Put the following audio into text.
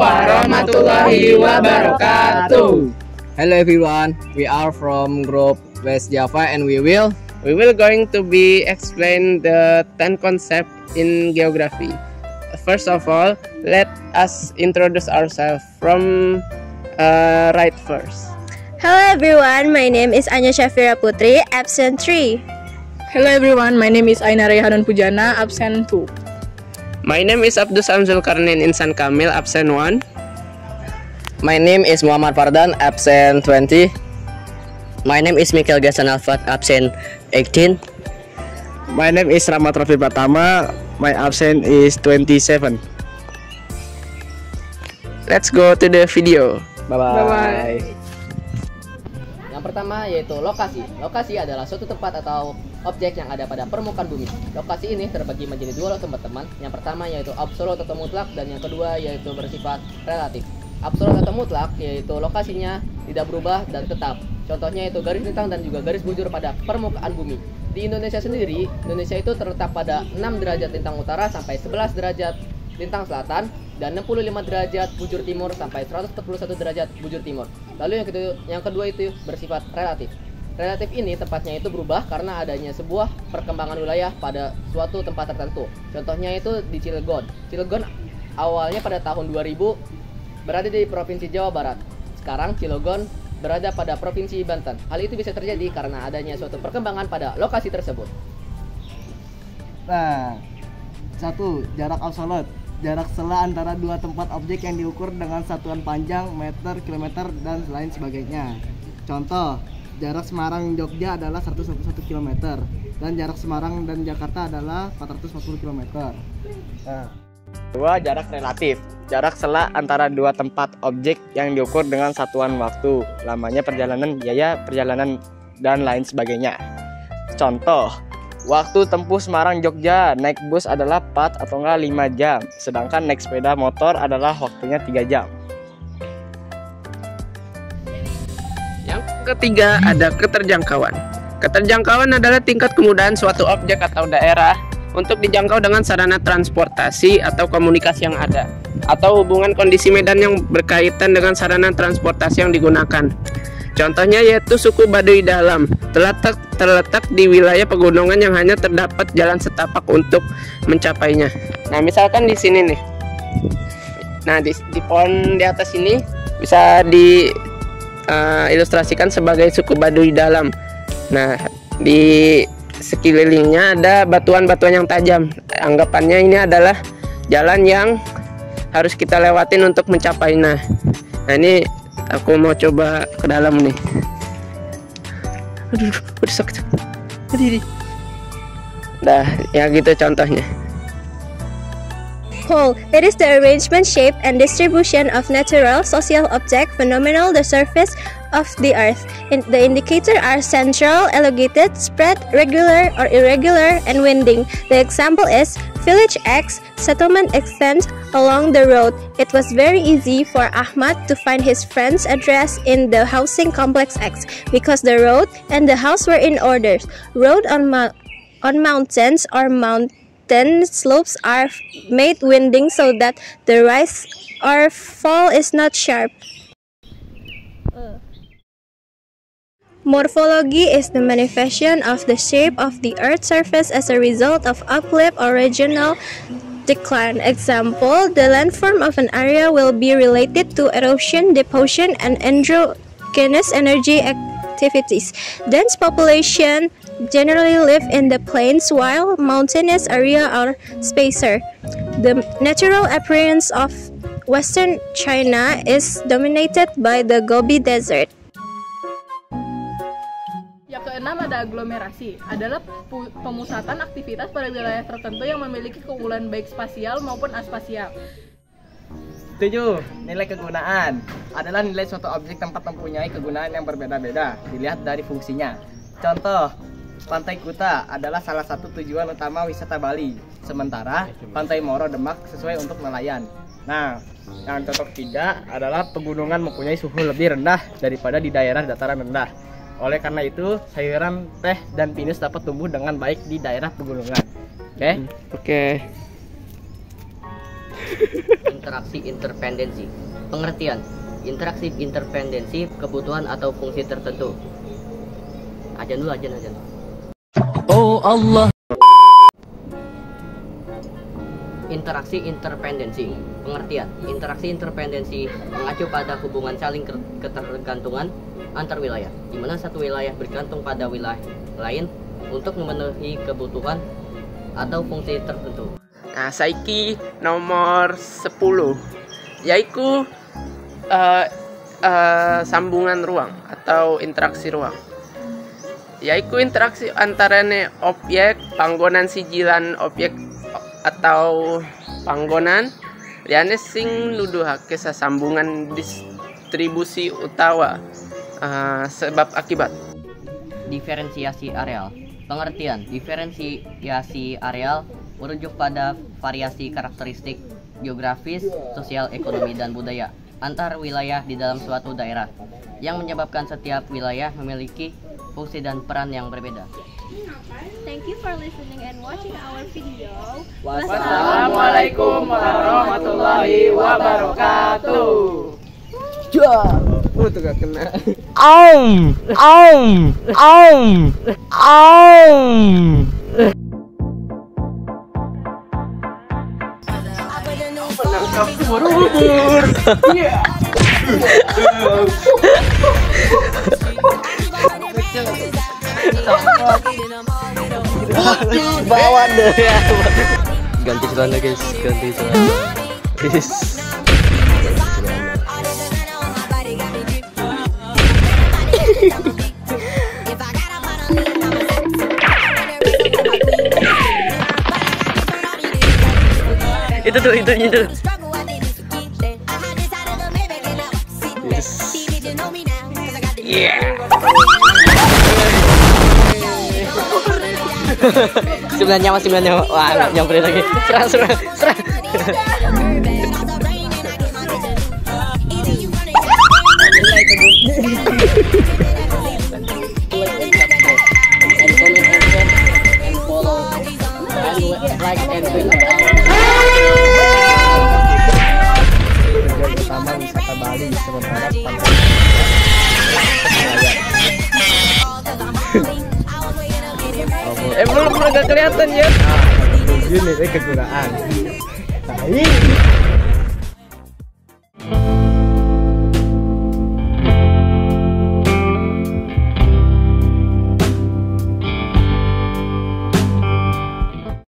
warahmatullahi wabarakatuh. Hello everyone, we are from group West Java and we will going to be explain the 10 concept in geography. First of all, let us introduce ourselves from right first. Hello everyone, my name is Anya Syafira Putri, absent 3. Hello everyone, my name is Aina Rehanun Pujana, absent 2. My name is Abdus Samsul Karnin Insan Kamil, absent 1. My name is Muhammad Fardan, absent 20. My name is Mikhail Gasan Alfat, absent 18. My name is Rahmat Rafi Pratama, my absent is 27. Let's go to the video. Bye-bye. Yang pertama yaitu lokasi. Lokasi adalah suatu tempat atau objek yang ada pada permukaan bumi. Lokasi ini terbagi menjadi dua loh teman-teman. Yang pertama yaitu absolut atau mutlak, dan yang kedua yaitu bersifat relatif. Absolut atau mutlak yaitu lokasinya tidak berubah dan tetap. Contohnya yaitu garis lintang dan juga garis bujur pada permukaan bumi. Di Indonesia sendiri, Indonesia itu terletak pada 6 derajat lintang utara sampai 11 derajat lintang selatan, dan 65 derajat bujur timur sampai 141 derajat bujur timur. Lalu yang kedua itu bersifat relatif. Relatif ini tempatnya itu berubah karena adanya sebuah perkembangan wilayah pada suatu tempat tertentu. Contohnya itu di Cilegon. Cilegon awalnya pada tahun 2000 berada di Provinsi Jawa Barat. Sekarang Cilegon berada pada Provinsi Banten. Hal itu bisa terjadi karena adanya suatu perkembangan pada lokasi tersebut. Nah, 1. Jarak absolut. Jarak sela antara dua tempat objek yang diukur dengan satuan panjang, meter, kilometer, dan lain sebagainya. Contoh, jarak Semarang Jogja adalah 111 km, dan jarak Semarang dan Jakarta adalah 440 km. Nah, 2. Jarak relatif. Jarak sela antara dua tempat objek yang diukur dengan satuan waktu, lamanya perjalanan, biaya perjalanan, dan lain sebagainya. Contoh, waktu tempuh Semarang Jogja naik bus adalah 4 atau enggak 5 jam, sedangkan naik sepeda motor adalah waktunya 3 jam. Yang ketiga ada keterjangkauan. Keterjangkauan adalah tingkat kemudahan suatu objek atau daerah untuk dijangkau dengan sarana transportasi atau komunikasi yang ada, atau hubungan kondisi medan yang berkaitan dengan sarana transportasi yang digunakan. Contohnya yaitu suku Baduy Dalam terletak di wilayah pegunungan yang hanya terdapat jalan setapak untuk mencapainya. Nah, misalkan di sini nih. Nah, di pohon di atas ini bisa ilustrasikan sebagai suku Baduy Dalam. Nah, di sekelilingnya ada batuan-batuan yang tajam. Anggapannya ini adalah jalan yang harus kita lewatin untuk mencapainya. Nah, ini aku mau coba ke dalam nih. Aduh, udah sakit. Dah, ya gitu contohnya. Whole. It is the arrangement, shape, and distribution of natural, social object, phenomenal, the surface of the earth. The indicator are central, elongated, spread, regular or irregular, and winding. The example is Village X, settlement extends along the road. It was very easy for Ahmad to find his friend's address in the housing complex X because the road and the house were in order. Road on mountains or mountain slopes are made winding so that the rise or fall is not sharp. Morphology is the manifestation of the shape of the Earth's surface as a result of uplift or regional decline. Example, the landform of an area will be related to erosion, deposition, and endogenous energy activities. Dense population generally live in the plains while mountainous areas are sparser. The natural appearance of Western China is dominated by the Gobi Desert. Yang keenam ada aglomerasi, adalah pemusatan aktivitas pada wilayah tertentu yang memiliki keunggulan baik spasial maupun aspasial. 7. Nilai kegunaan adalah nilai suatu objek tempat mempunyai kegunaan yang berbeda-beda, dilihat dari fungsinya. Contoh, Pantai Kuta adalah salah satu tujuan utama wisata Bali, sementara Pantai Moro Demak sesuai untuk nelayan. Nah, yang cocok tidak adalah pegunungan mempunyai suhu lebih rendah daripada di daerah dataran rendah. Oleh karena itu, sayuran, teh, dan pinus dapat tumbuh dengan baik di daerah pegunungan. Oke? Oke. Interaksi interpendensi. Pengertian: interaksi interpendensi kebutuhan atau fungsi tertentu. Ajan dulu, ajan. Oh Allah. Interaksi interpendensi. Pengertian: interaksi interpendensi mengacu pada hubungan saling ketergantungan antar wilayah, di mana satu wilayah bergantung pada wilayah lain untuk memenuhi kebutuhan atau fungsi tertentu. Nah, saiki nomor 10 yaitu sambungan ruang atau interaksi ruang. Yaitu interaksi antarane objek, panggonan sijilan objek atau panggonan liane sing nuduhake sasambungan distribusi utawa sebab akibat. Diferensiasi areal. Pengertian: diferensiasi areal merujuk pada variasi karakteristik geografis, sosial, ekonomi, dan budaya antar wilayah di dalam suatu daerah yang menyebabkan setiap wilayah memiliki fungsi dan peran yang berbeda. Thank you for listening and watching our video. Wassalamualaikum warahmatullahi wabarakatuh. Tuh gak kena. Penangkap ubur-ubur. Bawa deh ya. Ganti celana guys, ganti celana. Itu tuh. Sembilan nyawa. Wah, nyamperin lagi. Serang. Tujuan utama wisata Bali sementara pantai. Belum agak kelihatan ya. Gini kegunaan.